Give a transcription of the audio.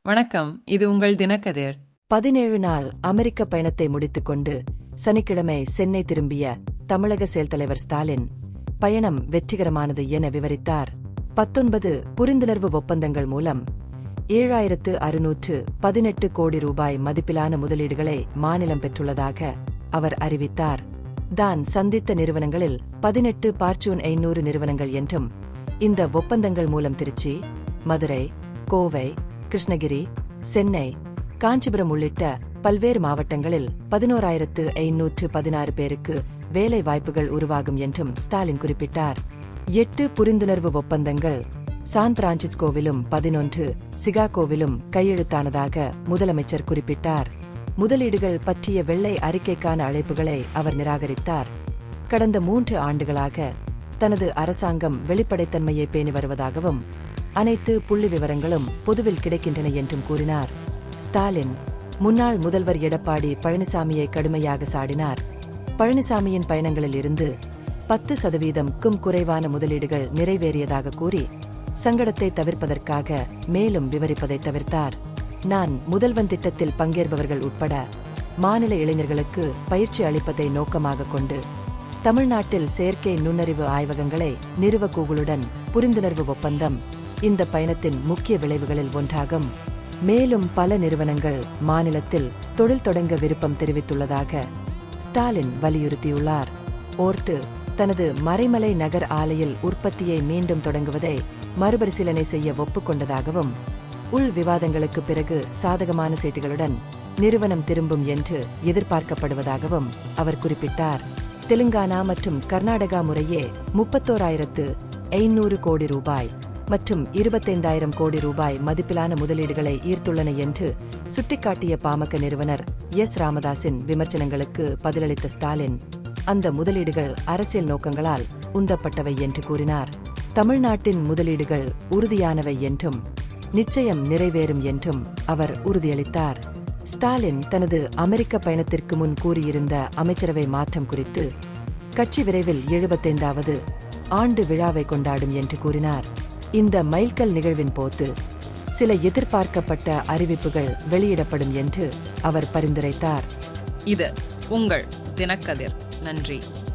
வணக்கம், இது உங்கள் தினக்கதிர். 17 நாள் அமெரிக்க பயணத்தை முடித்துக்கொண்டு சனிக்கிழமை சென்னை திரும்பிய தமிழக செயல்தலைவர் ஸ்டாலின் பயணம் வெற்றிகரமானது என விவரித்தார். 19 புரிந்துணர்வு ஒப்பந்தங்கள் மூலம் 7618 கோடி ரூபாய் மதிப்பிலான முதலீடுகளை மாநிலம் பெற்றுள்ளதாக அவர் அறிவித்தார். தான் சந்தித்த நிறுவனங்களில் 18 பார்ச்சூன் 500 நிறுவனங்கள் என்றும் இந்த ஒப்பந்தங்கள் மூலம் திருச்சி, மதுரை, கோவை, கிருஷ்ணகிரி, சென்னை, காஞ்சிபுரம் உள்ளிட்ட பல்வேறு மாவட்டங்களில் 11,516 பேருக்கு வேலை வாய்ப்புகள் உருவாகும் என்றும் ஸ்டாலின் குறிப்பிட்டார். 8 புரிந்துணர்வு ஒப்பந்தங்கள் சான் பிரான்சிஸ்கோவிலும் 11 சிகாகோவிலும் கையெழுத்தானதாக முதலமைச்சர் குறிப்பிட்டார். முதலீடுகள் பற்றிய வெள்ளை அறிக்கைக்கான அழைப்புகளை அவர் நிராகரித்தார். கடந்த 3 ஆண்டுகளாக தனது அரசாங்கம் வெளிப்படைத்தன்மையை பேணி வருவதாகவும் அனைத்து புள்ளி விவரங்களும் பொதுவில் கிடைக்கின்றன என்றும் கூறினார். ஸ்டாலின் முன்னாள் முதல்வர் எடப்பாடி பழனிசாமியை கடுமையாக சாடினார். பழனிசாமியின் பயணங்களில் இருந்து 10%க்கும் குறைவான முதலீடுகள் நிறைவேறியதாக கூறி சங்கடத்தை தவிர்ப்பதற்காக மேலும் விவரிப்பதை தவிர்த்தார். நான் முதல்வன் திட்டத்தில் பங்கேற்பவர்கள் உட்பட மாநில இளைஞர்களுக்கு பயிற்சி அளிப்பதை நோக்கமாக கொண்டு தமிழ்நாட்டில் செயற்கை நுண்ணறிவு ஆய்வகங்களை நிறுவ கூகுளுடன் புரிந்துணர்வு ஒப்பந்தம் இந்த பயணத்தின் முக்கிய விளைவுகளில் ஒன்றாகும். மேலும் பல நிறுவனங்கள் மாநிலத்தில் தொழில் தொடங்க விருப்பம் தெரிவித்துள்ளதாக ஸ்டாலின் வலியுறுத்தியுள்ளார். ஓர்ட்டு தனது மறைமலை நகர் ஆலையில் உற்பத்தியை மீண்டும் தொடங்குவதை மறுபரிசீலனை செய்ய ஒப்புக்கொண்டதாகவும் உள் விவாதங்களுக்கு பிறகு சாதகமான செய்திகளுடன் நிறுவனம் திரும்பும் என்று எதிர்பார்க்கப்படுவதாகவும் அவர் குறிப்பிட்டார். தெலுங்கானா மற்றும் கர்நாடகா முறையே 31,500 கோடி ரூபாய் மற்றும் 25,000 கோடி ரூபாய் மதிப்பிலான முதலீடுகளை ஈர்த்துள்ளன என்று சுட்டிக்காட்டிய பாமக நிறுவனர் எஸ். ராமதாசின் விமர்சனங்களுக்கு பதிலளித்த ஸ்டாலின், அந்த முதலீடுகள் அரசியல் நோக்கங்களால் உந்தப்பட்டவை என்று கூறினார். தமிழ்நாட்டின் முதலீடுகள் உறுதியானவை என்றும் நிச்சயம் நிறைவேறும் என்றும் அவர் உறுதியளித்தார். ஸ்டாலின் தனது அமெரிக்க பயணத்திற்கு முன் கூறியிருந்த அமைச்சரவை மாற்றம் குறித்து கட்சி விரைவில் 75வது ஆண்டு விழாவை கொண்டாடும் என்று கூறினார். இந்த மைல்கல் நிகழ்வின் போது சில எதிர்பார்க்கப்பட்ட அறிவிப்புகள் வெளியிடப்படும் என்று அவர் பரிந்துரைத்தார். இது உங்கள் தினக்கதிர். நன்றி.